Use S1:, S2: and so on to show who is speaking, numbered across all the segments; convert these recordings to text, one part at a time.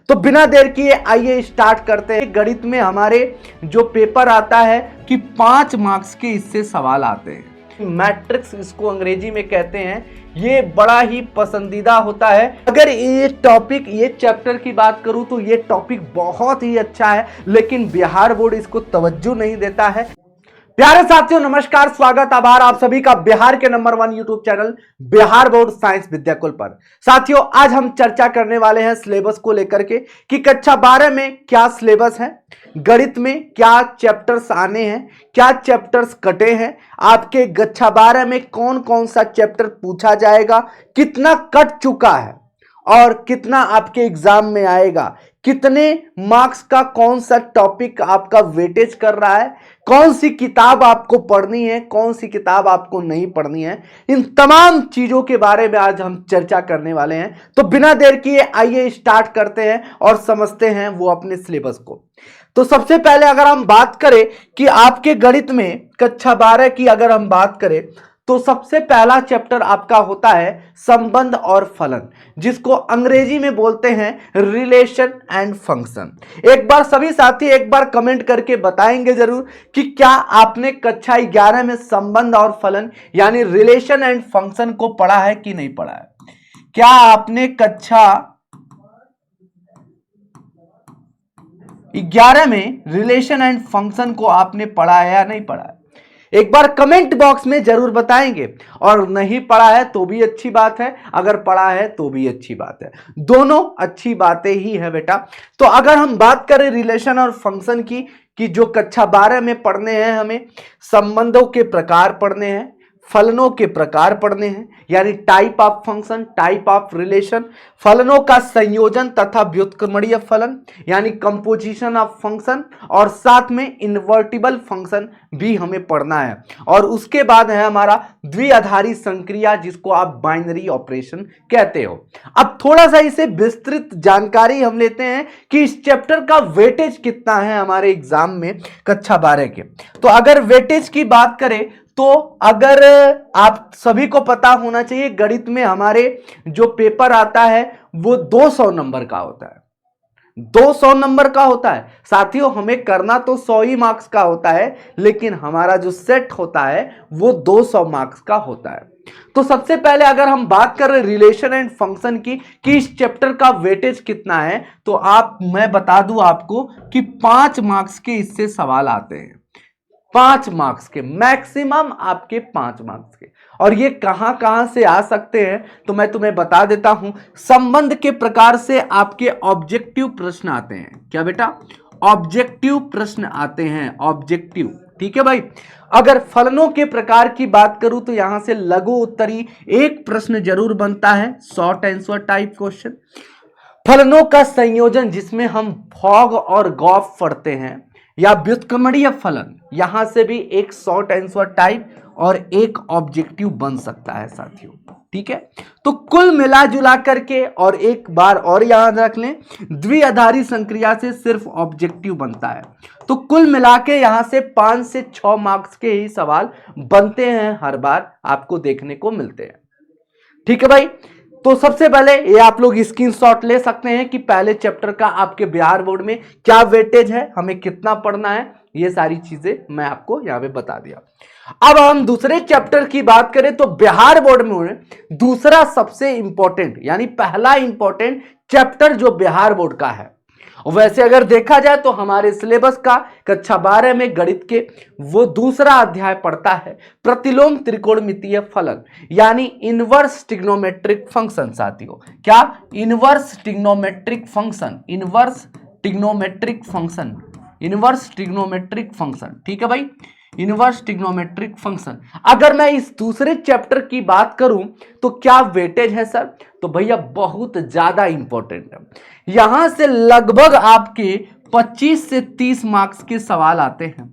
S1: तो बिना देर किए आइए स्टार्ट करते हैं। गणित में हमारे जो पेपर आता है कि 5 मार्क्स के इससे सवाल आते हैं। मैट्रिक्स इसको अंग्रेजी में कहते हैं। ये बड़ा ही पसंदीदा होता है। अगर ये टॉपिक, ये चैप्टर की बात करूं तो ये टॉपिक बहुत ही अच्छा है, लेकिन बिहार बोर्ड इसको तवज्जो नहीं देता है। प्यारे साथियों, नमस्कार, स्वागत, आभार आप सभी का बिहार के number 1 YouTube channel Bihar board science Vidyakul पर। साथियों, आज हम चर्चा करने वाले हैं सिलेबस को लेकर के कि कक्षा 12 में क्या सिलेबस है, गणित में क्या चैप्टर्स आने हैं, क्या चैप्टर्स कटे हैं, आपके कक्षा 12 में कौन कौन सा चैप्टर पूछा जाएगा, कितना कट चुका है और कितना आपके एग्जाम में आएगा, कितने मार्क्स का कौन सा टॉपिक आपका वेटेज कर रहा है, कौन सी किताब आपको पढ़नी है, कौन सी किताब आपको नहीं पढ़नी है, इन तमाम चीजों के बारे में आज हम चर्चा करने वाले हैं। तो बिना देर किए आइए स्टार्ट करते हैं और समझते हैं वो अपने सिलेबस को। तो सबसे पहले अगर हम बात करें कि आपके गणित में कक्षा 12 की अगर हम बात करें तो सबसे पहला चैप्टर आपका होता है संबंध और फलन, जिसको अंग्रेजी में बोलते हैं रिलेशन एंड फंक्शन। एक बार सभी साथी एक बार कमेंट करके बताएंगे जरूर कि क्या आपने कक्षा 11 में संबंध और फलन यानी रिलेशन एंड फंक्शन को पढ़ा है कि नहीं पढ़ा है। क्या आपने कक्षा 11 में रिलेशन एंड फंक्शन को आपने पढ़ा है या नहीं पढ़ा है, एक बार कमेंट बॉक्स में जरूर बताएंगे। और नहीं पढ़ा है तो भी अच्छी बात है, अगर पढ़ा है तो भी अच्छी बात है, दोनों अच्छी बातें ही है बेटा। तो अगर हम बात करें रिलेशन और फंक्शन की कि जो कक्षा 12 में पढ़ने हैं, हमें संबंधों के प्रकार पढ़ने हैं, फलनों के प्रकार पढ़ने हैं यानी type of function, type of relation, फलनों का संयोजन तथा व्युत्क्रमणीय फलन यानी कंपोजिशन ऑफ फंक्शन, और साथ में इन्वर्टिबल फंक्शन भी हमें पढ़ना है। और उसके बाद है हमारा द्विआधारी संक्रिया, जिसको आप बाइनरी ऑपरेशन कहते हो। अब थोड़ा सा इसे विस्तृत जानकारी हम लेते हैं कि इस चैप्टर का वेटेज कितना है हमारे एग्जाम में कक्षा 12 के। तो अगर वेटेज की बात करें तो अगर आप सभी को पता होना चाहिए, गणित में हमारे जो पेपर आता है वो 200 नंबर का होता है। 200 नंबर का होता है साथियों। हमें करना तो 100 ही मार्क्स का होता है, लेकिन हमारा जो सेट होता है वो 200 मार्क्स का होता है। तो सबसे पहले अगर हम बात कर रहे रिलेशन एंड फंक्शन की कि इस चैप्टर का वेटेज कितना है, तो मैं बता दूं आपको कि 5 मार्क्स के इससे सवाल आते हैं। 5 मार्क्स के मैक्सिमम, आपके 5 मार्क्स के। और ये कहां कहां से आ सकते हैं तो मैं तुम्हें बता देता हूं। संबंध के प्रकार से आपके ऑब्जेक्टिव प्रश्न आते हैं। क्या बेटा? ऑब्जेक्टिव प्रश्न आते हैं, ऑब्जेक्टिव। ठीक है भाई। अगर फलनों के प्रकार की बात करूं तो यहां से लघु उत्तरी एक प्रश्न जरूर बनता है, शॉर्ट आंसर टाइप क्वेश्चन। फलनों का संयोजन, जिसमें हम फॉग और गॉफ पढ़ते हैं, या व्युत्क्रमणीय फलन, यहां से भी एक शॉर्ट आंसर टाइप और एक ऑब्जेक्टिव बन सकता है साथियों। ठीक है। तो कुल मिला जुला करके, और एक बार और याद रख लें, द्विआधारी संक्रिया से सिर्फ ऑब्जेक्टिव बनता है। तो कुल मिला के यहां से 5 से 6 मार्क्स के ही सवाल बनते हैं, हर बार आपको देखने को मिलते हैं। ठीक है भाई। तो सबसे पहले ये आप लोग स्क्रीनशॉट ले सकते हैं कि पहले चैप्टर का आपके बिहार बोर्ड में क्या वेटेज है, हमें कितना पढ़ना है, ये सारी चीजें मैं आपको यहां पे बता दिया। अब हम दूसरे चैप्टर की बात करें तो बिहार बोर्ड में दूसरा सबसे इंपॉर्टेंट यानी पहला इंपॉर्टेंट चैप्टर जो बिहार बोर्ड का है, वैसे अगर देखा जाए तो हमारे सिलेबस का कक्षा 12 में गणित के वो दूसरा अध्याय पढ़ता है प्रतिलोम त्रिकोणमितीय फलन यानी इनवर्स ट्रिग्नोमेट्रिक फंक्शन साथियों। क्या? Inverse trigonometric function, inverse trigonometric function, inverse trigonometric function. ठीक है भाई, इनवर्स ट्रिग्नोमेट्रिक फंक्शन। अगर मैं इस दूसरे चैप्टर की बात करूं तो क्या वेटेज है सर, तो भैया बहुत ज्यादा इंपॉर्टेंट है। यहां से लगभग आपके 25 से 30 मार्क्स के सवाल आते हैं,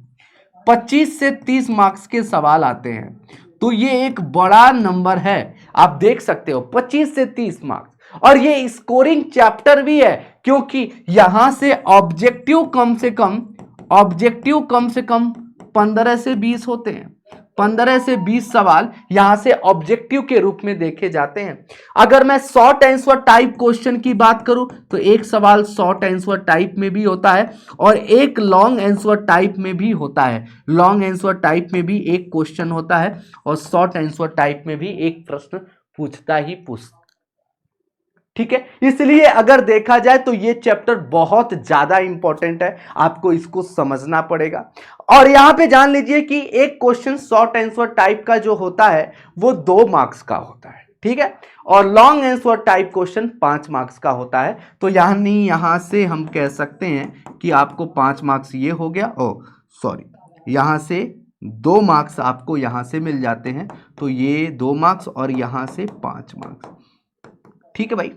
S1: 25 से 30 मार्क्स के सवाल आते हैं। तो ये एक बड़ा नंबर है, आप देख सकते हो 25 से 30 मार्क्स। और ये स्कोरिंग चैप्टर भी है, क्योंकि यहां से ऑब्जेक्टिव कम से कम 15 से 20 होते हैं। 15 से 20 सवाल यहां से ऑब्जेक्टिव के रूप में देखे जाते हैं। अगर मैं शॉर्ट आंसर टाइप क्वेश्चन की बात करूं तो एक सवाल शॉर्ट आंसर टाइप में भी होता है और एक लॉन्ग आंसर टाइप में भी होता है। लॉन्ग आंसर टाइप में भी एक क्वेश्चन होता है और शॉर्ट आंसर टाइप में भी एक प्रश्न पूछता। ठीक है, इसलिए अगर देखा जाए तो ये चैप्टर बहुत ज्यादा इंपॉर्टेंट है, आपको इसको समझना पड़ेगा। और यहां पे जान लीजिए कि एक क्वेश्चन शॉर्ट आंसर टाइप का जो होता है वो 2 मार्क्स का होता है, ठीक है, और long answer type question 5 marks का होता है। तो यानी यहां से हम कह सकते हैं कि आपको 5 मार्क्स ये हो गया, यहां से 2 मार्क्स आपको यहां से मिल जाते हैं, तो ये 2 मार्क्स और यहां से 5 मार्क्स, ठीक है भाई।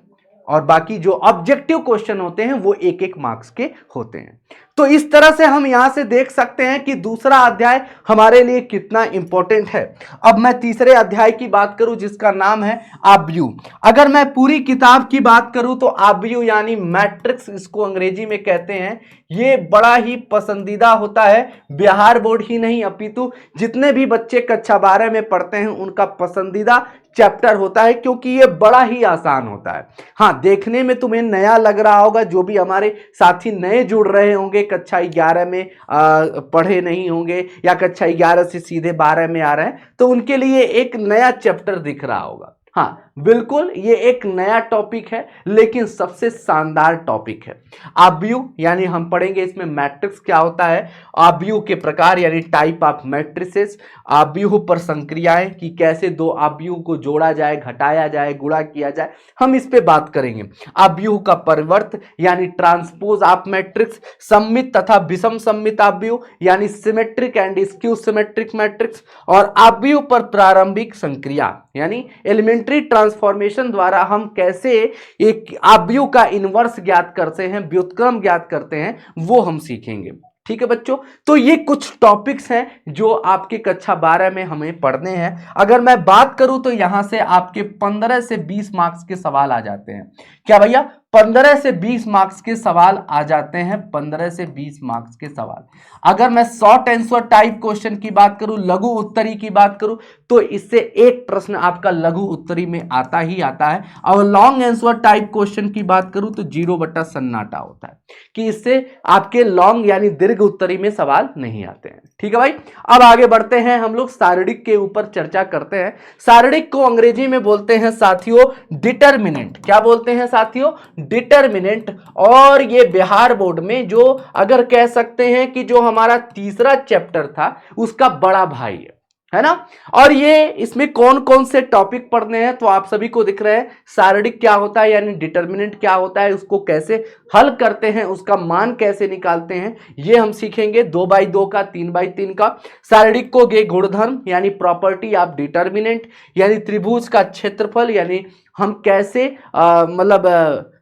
S1: और बाकी जो ऑब्जेक्टिव क्वेश्चन होते हैं वो 1-1 मार्क्स के होते हैं। तो इस तरह से हम यहां से देख सकते हैं कि दूसरा अध्याय हमारे लिए कितना इंपॉर्टेंट है। अब मैं तीसरे अध्याय की बात करूं जिसका नाम है आव्यूह। अगर मैं पूरी किताब की बात करूं तो आव्यूह यानी मैट्रिक्स इसको अंग्रेजी में कहते हैं, ये बड़ा ही पसंदीदा होता है। बिहार बोर्ड ही नहीं अपितु जितने भी बच्चे कक्षा 12 में पढ़ते हैं उनका पसंददीदा चैप्टर होता है, क्योंकि ये बड़ा ही आसान होता है। हाँ, देखने में तुम्हें नया लग रहा होगा, जो भी हमारे साथी नए जुड़ रहे होंगे, कक्षा 11 में पढ़े नहीं होंगे या कक्षा 11 से सीधे 12 में आ रहे हैं, तो उनके लिए एक नया चैप्टर दिख रहा होगा। हाँ बिल्कुल, ये एक नया टॉपिक है लेकिन सबसे शानदार टॉपिक है। आव्यूह यानी हम पढ़ेंगे इसमें मैट्रिक्स क्या होता है, आव्यूह के प्रकार यानी टाइप ऑफ मैट्रिसेस, आव्यूह पर संक्रियाएं कि कैसे 2 आव्यूह को जोड़ा जाए, घटाया जाए, गुणा किया जाए, हम इस पे बात करेंगे। आव्यूह का परिवर्त यानी ट्रांसपोज ऑफ मैट्रिक्स, सममित तथा विषम सममित आव्यूह यानी symmetric and skew symmetric matrix, और आव्यूह पर प्रारंभिक संक्रिया यानी एलिमेंट्री ट्रांसफॉर्मेशन द्वारा हम कैसे एक आव्यूह का इनवर्स ज्ञात करते हैं, व्युत्क्रम ज्ञात करते हैं, वो हम सीखेंगे। ठीक है बच्चों, तो ये कुछ टॉपिक्स हैं जो आपके कक्षा 12 में हमें पढ़ने हैं। अगर मैं बात करूं तो यहां से आपके 15 से 20 मार्क्स के सवाल आ जाते हैं। क्या भैया, 15 से 20 मार्क्स के सवाल आ जाते हैं, 15 से 20 मार्क्स के सवाल। अगर मैं शॉर्ट आंसर टाइप क्वेश्चन की बात करूं, लघु उत्तरी की बात करूं, तो इससे एक प्रश्न आपका लघु उत्तरी में आता ही आता है। और लॉन्ग आंसर टाइप क्वेश्चन की बात करूं तो 0 बटा सन्नाटा होता है कि इससे आपके लॉन्ग यानी दीर्घ उत्तरी में सवाल नहीं आते हैं। ठीक है भाई, अब आगे बढ़ते हैं, हम लोग शारीरिक के ऊपर चर्चा करते हैं। शारीरिक को अंग्रेजी में बोलते हैं साथियों डिटर्मिनेंट। क्या बोलते हैं साथियों? डिटर्मिनेंट। और ये बिहार बोर्ड में जो अगर कह सकते हैं कि जो हमारा तीसरा चैप्टर था उसका बड़ा भाई है ना। और ये इसमें कौन कौन से टॉपिक पढ़ने हैं तो आप सभी को दिख रहे हैं। शारीरिक क्या होता है यानी डिटर्मिनेंट क्या होता है, उसको कैसे हल करते हैं, उसका मान कैसे निकालते हैं, ये हम सीखेंगे। 2x2 का, 3x3 का। शारीरिक को गे गुणधर्म यानी प्रॉपर्टी ऑफ डिटर्मिनेंट, यानी त्रिभुज का क्षेत्रफल यानी हम कैसे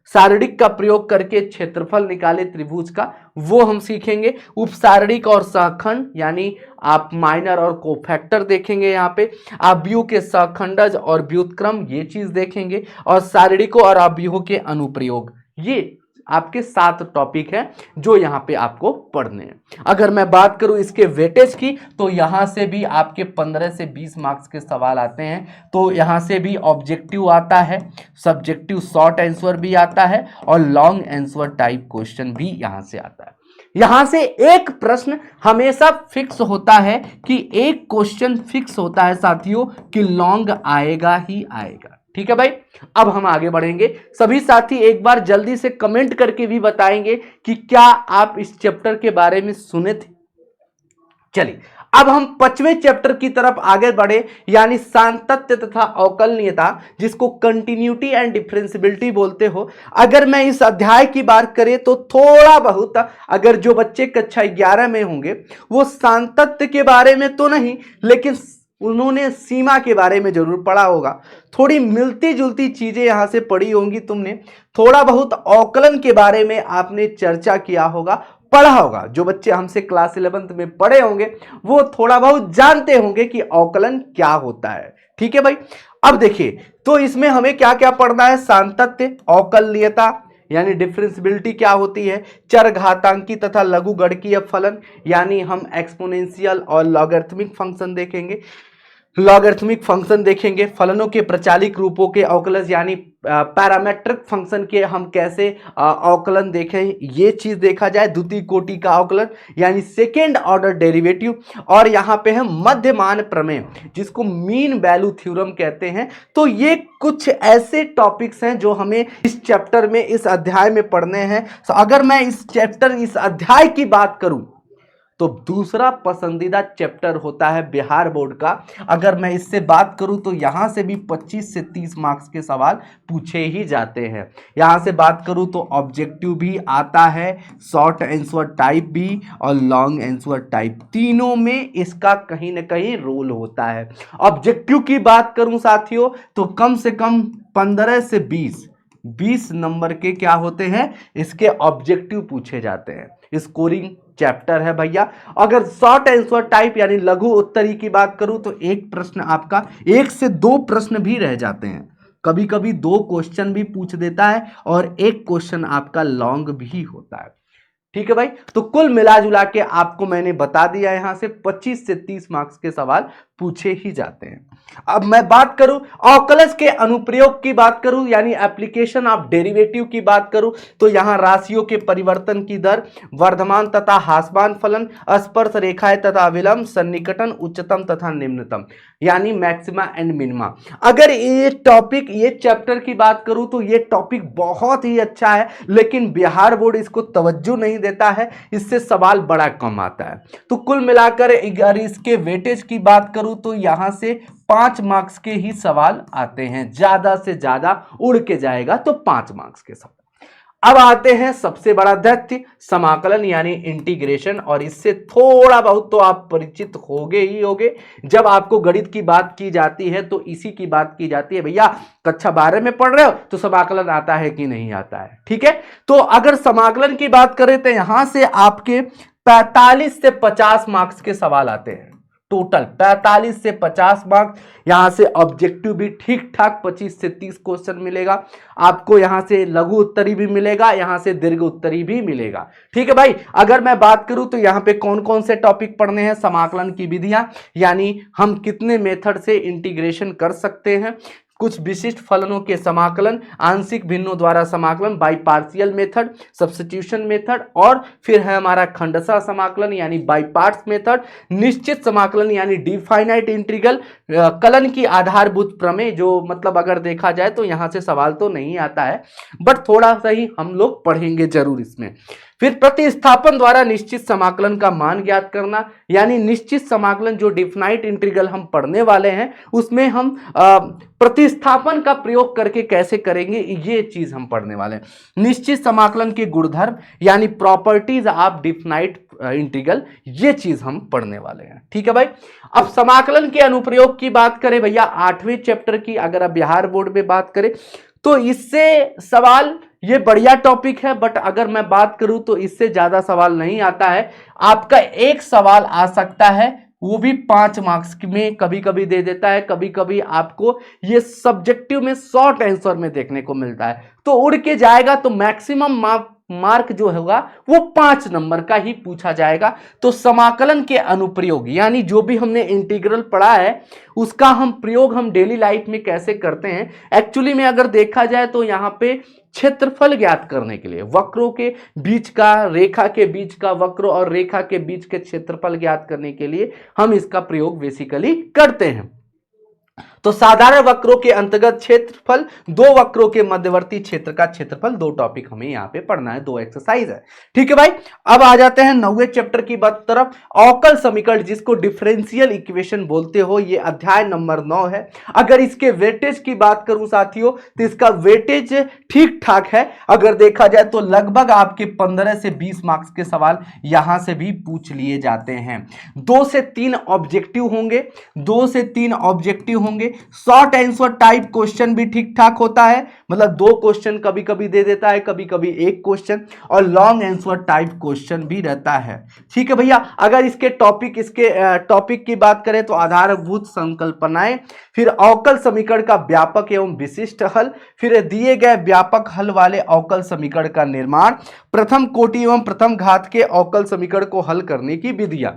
S1: शारीरिक का प्रयोग करके क्षेत्रफल निकाले त्रिभुज का, वो हम सीखेंगे। उपशारीरिक और सहखंड यानी आप माइनर और कोफैक्टर देखेंगे यहाँ पे। आव्यूह के सहखंडज और व्युत्क्रम ये चीज देखेंगे। और शारीरिक और आव्यूह के अनुप्रयोग, ये आपके 7 टॉपिक हैं जो यहाँ पे आपको पढ़ने हैं। अगर मैं बात करूं इसके वेटेज की तो यहाँ से भी आपके 15 से 20 मार्क्स के सवाल आते हैं। तो यहाँ से भी ऑब्जेक्टिव आता है, सब्जेक्टिव शॉर्ट आंसर भी आता है और लॉन्ग आंसर टाइप क्वेश्चन भी यहाँ से आता है। यहां से एक प्रश्न हमेशा फिक्स होता है कि एक क्वेश्चन फिक्स होता है साथियों कि लॉन्ग आएगा ही आएगा। ठीक है भाई, अब हम आगे बढ़ेंगे। सभी साथी एक बार जल्दी से कमेंट करके भी बताएंगे कि क्या आप इस चैप्टर के बारे में सुने थे। चलिए अब हम 5वें चैप्टर की तरफ आगे बढ़े यानी सातत्य तथा अवकलनीयता, जिसको कंटिन्यूटी एंड डिफरेंशियबिलिटी बोलते हो। अगर मैं इस अध्याय की बात करें तो थोड़ा बहुत अगर जो बच्चे कक्षा 11 में होंगे वो सातत्य के बारे में तो नहीं, लेकिन उन्होंने सीमा के बारे में जरूर पढ़ा होगा। थोड़ी मिलती जुलती चीजें यहां से पढ़ी होंगी तुमने। थोड़ा बहुत अवकलन के बारे में आपने चर्चा किया होगा, पढ़ा होगा। जो बच्चे हमसे क्लास 11th में पढ़े होंगे वो थोड़ा बहुत जानते होंगे कि अवकलन क्या होता है। ठीक है भाई, अब देखिए तो इसमें हमें क्या क्या पढ़ना है? सातत्य, अवकलनीयता, यानी डिफरेंशियबिलिटी क्या होती है, चरघातांकी तथा लघुगणकीय फलन, यानी हम एक्सपोनेंशियल और लॉगरिथमिक फंक्शन देखेंगे, फलनों के प्रचालिक रूपों के अवकलज यानी पैरामेट्रिक फंक्शन के हम कैसे अवकलन देखें, ये चीज देखा जाए। द्वितीय कोटि का अवकलन यानी सेकेंड ऑर्डर डेरिवेटिव, और यहाँ पे है मध्यमान प्रमेय जिसको मीन वैल्यू थ्योरम कहते हैं। तो ये कुछ ऐसे टॉपिक्स हैं जो हमें इस चैप्टर में, इस अध्याय में पढ़ने हैं। तो अगर मैं इस अध्याय की बात करूं तो दूसरा पसंदीदा चैप्टर होता है बिहार बोर्ड का। अगर मैं इससे बात करूं तो यहां से भी 25 से 30 मार्क्स के सवाल पूछे ही जाते हैं। यहां से बात करूं तो ऑब्जेक्टिव भी आता है, शॉर्ट आंसर टाइप भी और लॉन्ग आंसर टाइप, तीनों में इसका कहीं ना कहीं रोल होता है। ऑब्जेक्टिव की बात करूं साथियों तो कम से कम 15 से 20 नंबर के क्या होते हैं, इसके ऑब्जेक्टिव पूछे जाते हैं। स्कोरिंग चैप्टर है भैया। अगर शॉर्ट आंसर टाइप यानी लघु उत्तरी की बात करूं तो एक प्रश्न आपका, 1 से 2 प्रश्न भी रह जाते हैं, कभी कभी 2 क्वेश्चन भी पूछ देता है और 1 क्वेश्चन आपका लॉन्ग भी होता है। ठीक है भाई, तो कुल मिला जुला के आपको मैंने बता दिया, यहां से 25 से 30 मार्क्स के सवाल पूछे ही जाते हैं। अब मैं बात करूं अवकलज के अनुप्रयोग की बात करूं यानी एप्लीकेशन ऑफ डेरिवेटिव की बात करूं तो यहां राशियों के परिवर्तन की दर, वर्धमान तथा ह्रासमान फलन, स्पर्श रेखाएं तथा विलंब, सन्निकटन, उच्चतम तथा निम्नतम यानी मैक्सिमा एंड मिनिमा। अगर ये टॉपिक, ये चैप्टर की बात करूं तो ये टॉपिक बहुत ही अच्छा है, लेकिन बिहार बोर्ड इसको तवज्जो नहीं देता है, इससे सवाल बड़ा कम आता है। तो कुल मिलाकर अगर इसके वेटेज की बात करूं तो यहां से 5 मार्क्स के ही सवाल आते हैं, ज्यादा से ज्यादा उड़ के जाएगा तो 5 मार्क्स के सवाल। अब आते हैं सबसे बड़ा दैत्य, समाकलन यानी इंटीग्रेशन, और इससे थोड़ा बहुत तो आप परिचित होगे ही होगे। जब आपको गणित की बात की जाती है तो इसी की बात की जाती है, भैया कक्षा 12 में पढ़ रहे हो तो समाकलन आता है कि नहीं आता है। ठीक है, तो अगर समाकलन की बात करें तो यहां से आपके 45 से 50 मार्क्स के सवाल आते हैं, टोटल 45 से 50 मार्क्स। यहां से ऑब्जेक्टिव भी ठीक ठाक 25 से 30 क्वेश्चन मिलेगा आपको, यहां से लघु उत्तरी भी मिलेगा, यहां से दीर्घ उत्तरी भी मिलेगा। ठीक है भाई, अगर मैं बात करूं तो यहां पे कौन कौन से टॉपिक पढ़ने हैं, समाकलन की विधियां यानी हम कितने मेथड से इंटीग्रेशन कर सकते हैं, कुछ विशिष्ट फलनों के समाकलन, आंशिक भिन्नों द्वारा समाकलन, by partial method, substitution method, और फिर है हमारा खंडशः समाकलन यानी बाई पार्ट्स मेथड, निश्चित समाकलन यानी डिफाइनाइट इंटीग्रल, कलन की आधारभूत प्रमेय, जो मतलब अगर देखा जाए तो यहां से सवाल तो नहीं आता है बट थोड़ा सा ही हम लोग पढ़ेंगे जरूर इसमें। फिर प्रतिस्थापन द्वारा निश्चित समाकलन का मान ज्ञात करना, यानी निश्चित समाकलन जो डिफाइनाइट इंटीग्रल हम पढ़ने वाले हैं उसमें हम प्रतिस्थापन का प्रयोग करके कैसे करेंगे, ये चीज हम पढ़ने वाले हैं। निश्चित समाकलन के गुणधर्म यानी प्रॉपर्टीज ऑफ डिफाइनाइट इंटीग्रल, ये चीज हम पढ़ने वाले हैं। ठीक है भाई, अब समाकलन के अनुप्रयोग की बात करें भैया 8वें चैप्टर की, अगर आप बिहार बोर्ड में बात करें तो इससे सवाल, ये बढ़िया टॉपिक है बट अगर मैं बात करूं तो इससे ज्यादा सवाल नहीं आता है। आपका एक सवाल आ सकता है, वो भी 5 मार्क्स में कभी कभी दे देता है, कभी कभी आपको ये सब्जेक्टिव में शॉर्ट आंसर में देखने को मिलता है, तो उड़ के जाएगा तो मैक्सिमम मार्क जो होगा वो 5 नंबर का ही पूछा जाएगा। तो समाकलन के अनुप्रयोग यानी जो भी हमने इंटीग्रल पढ़ा है उसका हम प्रयोग हम डेली लाइफ में कैसे करते हैं, एक्चुअली में अगर देखा जाए तो यहाँ पे क्षेत्रफल ज्ञात करने के लिए, वक्रों के बीच का, रेखा के बीच का, वक्र और रेखा के बीच के क्षेत्रफल ज्ञात करने के लिए हम इसका प्रयोग बेसिकली करते हैं। तो साधारण वक्रों के अंतर्गत क्षेत्रफल, 2 वक्रों के मध्यवर्ती क्षेत्र का क्षेत्रफल, 2 टॉपिक हमें यहाँ पे पढ़ना है, 2 एक्सरसाइज है। ठीक है भाई, अब आ जाते हैं 9वें चैप्टर की बात तरफ, अवकल समीकरण जिसको डिफरेंशियल इक्वेशन बोलते हो, ये अध्याय नंबर 9 है। अगर इसके वेटेज की बात करूं साथियों तो इसका वेटेज ठीक ठाक है, अगर देखा जाए तो लगभग आपके 15 से 20 मार्क्स के सवाल यहां से भी पूछ लिए जाते हैं। 2 से 3 ऑब्जेक्टिव होंगे, 2 से 3 ऑब्जेक्टिव होंगे, शॉर्ट आंसर टाइप क्वेश्चन भी ठीक ठाक होता है, मतलब 2 क्वेश्चन कभी कभी दे देता है, कभी कभी 1 क्वेश्चन, और लॉन्ग आंसर टाइप क्वेश्चन भी रहता है। ठीक है भैया, अगर इसके टॉपिक की बात करें तो आधारभूत संकल्पनाएं, फिर अवकल समीकरण का व्यापक एवं विशिष्ट हल, फिर दिए गए व्यापक हल वाले अवकल समीकरण का निर्माण, प्रथम कोटि एवं प्रथम घात के अवकल समीकरण को हल करने की विधियां।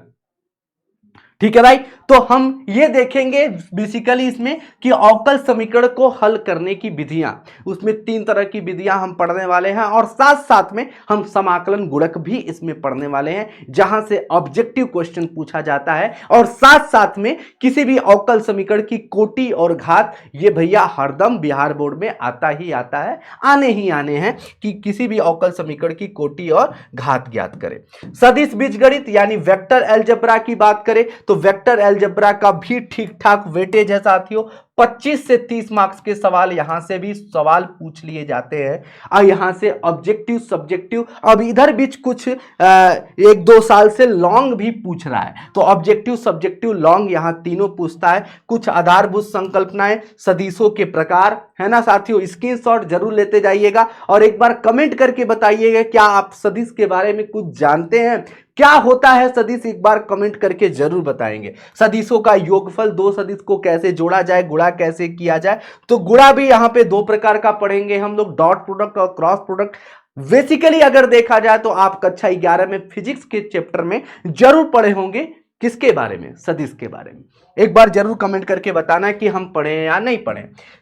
S1: ठीक है भाई, तो हम ये देखेंगे बेसिकली इसमें कि अवकल समीकरण को हल करने की विधियां, उसमें 3 तरह की विधियां हम पढ़ने वाले हैं, और साथ साथ में हम समाकलन गुणक भी इसमें पढ़ने वाले हैं, जहां से ऑब्जेक्टिव क्वेश्चन पूछा जाता है, और साथ साथ में किसी भी अवकल समीकरण की कोटि और घात, ये भैया हरदम बिहार बोर्ड में आता ही आता है, आने ही आने हैं कि किसी भी अवकल समीकरण की कोटि और घात ज्ञात करें। सदिश बीजगणित यानी वेक्टर अलजेब्रा की बात करें तो वेक्टर अलजेब्रा का भी ठीक ठाक वेटेज है साथियों, 25 से 30 मार्क्स के सवाल यहां से भी सवाल पूछ लिए जाते हैं, और यहां से ऑब्जेक्टिव सब्जेक्टिव, अब इधर बीच कुछ 1-2 साल से लॉन्ग भी पूछ रहा है, तो ऑब्जेक्टिव सब्जेक्टिव लॉन्ग यहां तीनों पूछता है। कुछ आधारभूत संकल्पनाएं, सदिशों के प्रकार, है ना साथियों, स्क्रीनशॉट जरूर लेते जाइएगा, और एक बार कमेंट करके बताइएगा क्या आप सदिश के बारे में कुछ जानते हैं, क्या होता है सदिश, एक बार कमेंट करके जरूर बताएंगे। सदिशों का योगफल, 2 सदिश को कैसे जोड़ा जाए, गुणा कैसे किया जाए, तो गुणा भी यहां पे 2 प्रकार का पढ़ेंगे हम लोग, डॉट प्रोडक्ट और क्रॉस प्रोडक्ट। बेसिकली अगर देखा जाए तो आप कक्षा 11 में फिजिक्स के चैप्टर में जरूर पढ़े होंगे, किसके बारे में, सदिश के बारे में। एक बार जरूर कमेंट करके बताना कि हम पढ़े या नहीं पढ़े।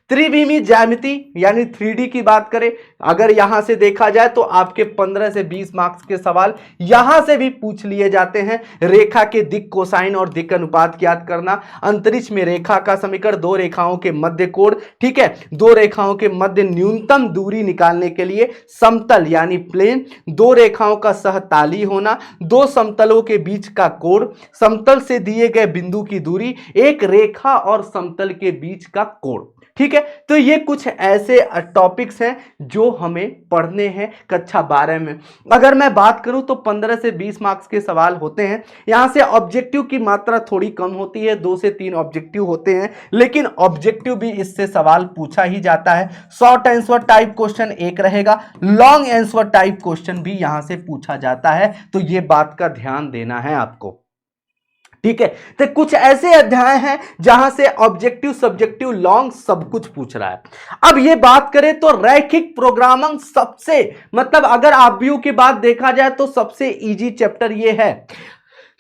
S1: त्रिविमीय ज्यामिति यानी 3D की बात करें, अगर यहां से देखा जाए तो आपके 15 से 20 मार्क्स के सवाल यहां से भी पूछ लिए जाते हैं। रेखा के दिक् कोसाइन और दिक् अनुपात ज्ञात करना, अंतरिक्ष में रेखा का समीकरण, 2 रेखाओं के मध्य कोण, ठीक है, 2 रेखाओं के मध्य न्यूनतम दूरी निकालने के लिए समतल यानी प्लेन, 2 रेखाओं का सहताली होना, 2 समतलों के बीच का कोण, समतल से दिए गए बिंदु की दूरी, एक रेखा और समतल के बीच का कोण। ठीक है, तो ये कुछ ऐसे टॉपिक्स हैं जो हमें पढ़ने हैं कक्षा 12 में। अगर मैं बात करूं तो 15 से 20 मार्क्स के सवाल होते हैं, यहां से ऑब्जेक्टिव की मात्रा थोड़ी कम होती है, 2 से 3 ऑब्जेक्टिव होते हैं, लेकिन ऑब्जेक्टिव भी इससे सवाल पूछा ही जाता है। शॉर्ट आंसर टाइप क्वेश्चन एक रहेगा, लॉन्ग आंसर टाइप क्वेश्चन भी यहां से पूछा जाता है, तो ये बात का ध्यान देना है आपको। ठीक है, तो कुछ ऐसे अध्याय हैं जहां से ऑब्जेक्टिव सब्जेक्टिव लॉन्ग सब कुछ पूछ रहा है। अब ये बात करें तो रैखिक प्रोग्रामिंग सबसे, मतलब अगर आरबीयू की बात देखा जाए तो सबसे इजी चैप्टर ये है,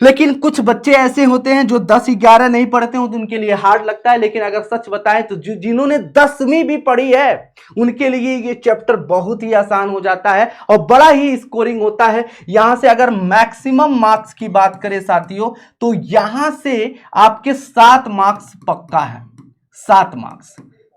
S1: लेकिन कुछ बच्चे ऐसे होते हैं जो 10-11 नहीं पढ़ते हो तो उनके लिए हार्ड लगता है, लेकिन अगर सच बताएं तो जिन्होंने 10वीं भी पढ़ी है उनके लिए ये चैप्टर बहुत ही आसान हो जाता है और बड़ा ही स्कोरिंग होता है। यहां से अगर मैक्सिमम मार्क्स की बात करें साथियों तो यहां से आपके 7 मार्क्स पक्का है,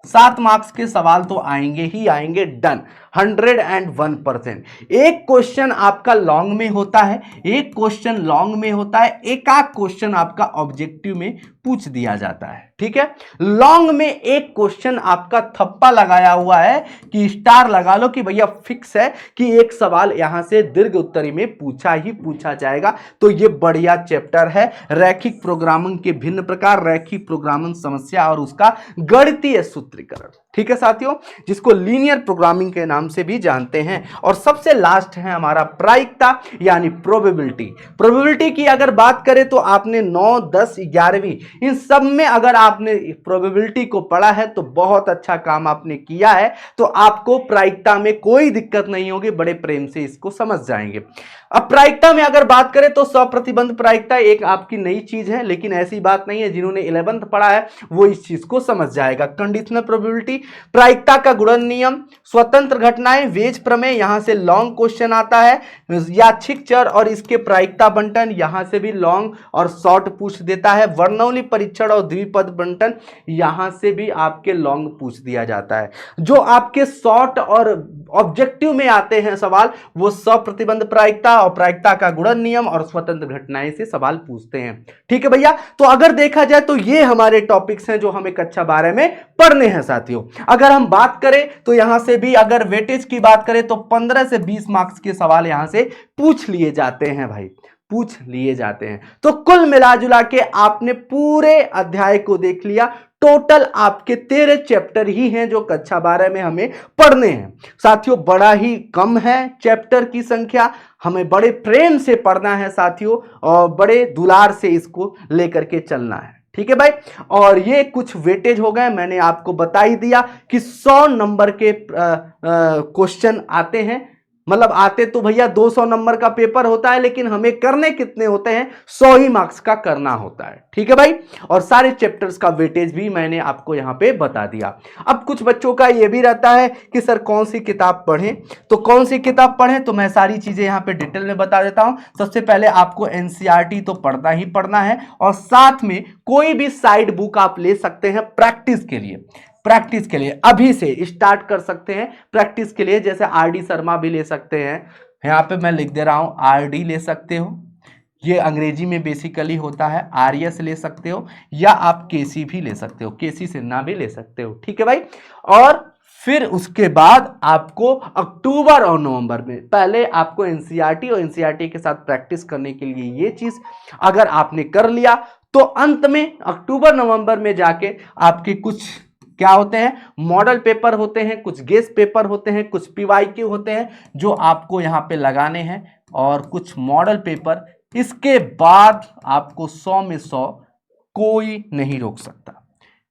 S1: 7 मार्क्स के सवाल तो आएंगे ही आएंगे, डन, 101%। एक क्वेश्चन आपका लॉन्ग में होता है, एक क्वेश्चन लॉन्ग में होता है, एक आध क्वेश्चन आपका ऑब्जेक्टिव में पूछ दिया जाता है। ठीक है, लॉन्ग में एक क्वेश्चन आपका थप्पा लगाया हुआ है कि स्टार लगा लो कि भैया फिक्स है कि एक सवाल यहां से दीर्घ उत्तरी में पूछा ही पूछा जाएगा। तो ये बढ़िया चैप्टर है, रैखिक प्रोग्रामिंग के भिन्न प्रकार, रैखिक प्रोग्रामिंग समस्या और उसका गणितीय सूत्रीकरण। ठीक है साथियों, जिसको लीनियर प्रोग्रामिंग के नाम से भी जानते हैं। और सबसे लास्ट है हमारा प्रायिकता यानी प्रोबेबिलिटी। प्रोबेबिलिटी की अगर बात करें तो आपने 9, 10, 11वीं इन सब में अगर आपने प्रोबेबिलिटी को पढ़ा है तो बहुत अच्छा काम आपने किया है, तो आपको प्रायिकता में कोई दिक्कत नहीं होगी, बड़े प्रेम से इसको समझ जाएंगे। अब प्रायिकता में अगर बात करें तो सप्रतिबंध प्रायिकता एक आपकी नई चीज है, लेकिन ऐसी बात नहीं है, जिन्होंने 11th पढ़ा है वो इस चीज को समझ जाएगा। कंडीशनल प्रोबेबिलिटी, प्रायिकता का गुणन नियम, स्वतंत्र घटनाएं, वेज प्रमेय, यहां से लॉन्ग क्वेश्चन आता है, यादृच्छिक चर और इसके प्रायिकता बंटन, यहां से भी लॉन्ग और शॉर्ट पूछ देता है। वर्णौली परीक्षण और द्विपद बंटन, यहां से भी आपके लॉन्ग पूछ दिया जाता है। जो आपके शॉर्ट और ऑब्जेक्टिव में आते हैं सवाल, वो सप्रतिबंध प्रायिकता और प्रायिकता का गुणन नियम और स्वतंत्र घटनाएं से सवाल पूछते हैं। ठीक है भैया, तो अगर देखा जाए तो ये हमारे टॉपिक्स हैं जो हमें कक्षा 12 में पढ़ने हैं साथियों। अगर हम बात करें तो यहां से भी अगर वेटेज की बात करें तो 15 से 20 मार्क्स के सवाल यहां से पूछ लिए जाते हैं भाई, पूछ लिए जाते हैं। तो कुल मिला जुला के आपने पूरे अध्याय को देख लिया, टोटल आपके 13 चैप्टर ही हैं जो कक्षा 12 में हमें पढ़ने हैं। साथियों बड़ा ही कम है चैप्टर की संख्या, हमें बड़े प्रेम से पढ़ना है साथियों, और बड़े दुलार से इसको लेकर के चलना है। ठीक है भाई, और ये कुछ वेटेज हो गए, मैंने आपको बता ही दिया कि 100 नंबर के क्वेश्चन आते हैं, मतलब आते तो भैया 200 नंबर का पेपर होता है, लेकिन हमें करने कितने होते हैं, 100 ही मार्क्स का करना होता है। ठीक है भाई, और सारे चैप्टर्स का वेटेज भी मैंने आपको यहां पे बता दिया। अब कुछ बच्चों का ये भी रहता है कि सर कौन सी किताब पढ़ें, तो कौन सी किताब पढ़ें, तो मैं सारी चीजें यहां पे डिटेल में बता देता हूं। सबसे पहले आपको एनसीईआरटी तो पढ़ना ही पढ़ना है, और साथ में कोई भी साइड बुक आप ले सकते हैं प्रैक्टिस के लिए। प्रैक्टिस के लिए अभी से स्टार्ट कर सकते हैं प्रैक्टिस के लिए, जैसे आरडी शर्मा भी ले सकते हैं, यहां पे मैं लिख दे रहा हूं, आरडी ले सकते हो, ये अंग्रेजी में बेसिकली होता है, आरएस ले सकते हो, या आप केसी भी ले सकते हो, केसी सिन्हा भी ले सकते हो। ठीक है भाई, और फिर उसके बाद आपको अक्टूबर और नवंबर में पहले आपको एनसीईआरटी और एनसीईआरटी के साथ प्रैक्टिस करने के लिए ये चीज अगर आपने कर लिया, तो अंत में अक्टूबर नवंबर में जाके आपके कुछ क्या होते हैं, मॉडल पेपर होते हैं, कुछ गेस पेपर होते हैं, कुछ पीवाईक्यू होते हैं जो आपको यहां पे लगाने हैं, और कुछ मॉडल पेपर। इसके बाद आपको 100 में 100 कोई नहीं रोक सकता।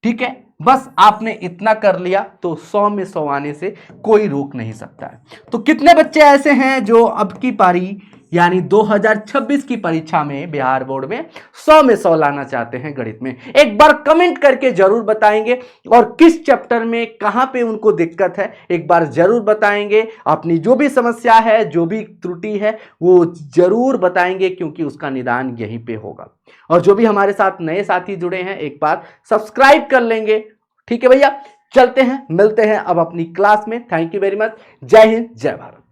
S1: ठीक है, बस आपने इतना कर लिया तो 100 में 100 आने से कोई रोक नहीं सकता है। तो कितने बच्चे ऐसे हैं जो अब की पारी यानी 2026 की परीक्षा में बिहार बोर्ड में 100 में 100 लाना चाहते हैं गणित में, एक बार कमेंट करके जरूर बताएंगे, और किस चैप्टर में कहां पे उनको दिक्कत है एक बार जरूर बताएंगे। अपनी जो भी समस्या है, जो भी त्रुटि है, वो जरूर बताएंगे, क्योंकि उसका निदान यहीं पे होगा। और जो भी हमारे साथ नए साथी जुड़े हैं, एक बार सब्सक्राइब कर लेंगे। ठीक है भैया, चलते हैं, मिलते हैं अब अपनी क्लास में। थैंक यू वेरी मच, जय हिंद, जय भारत।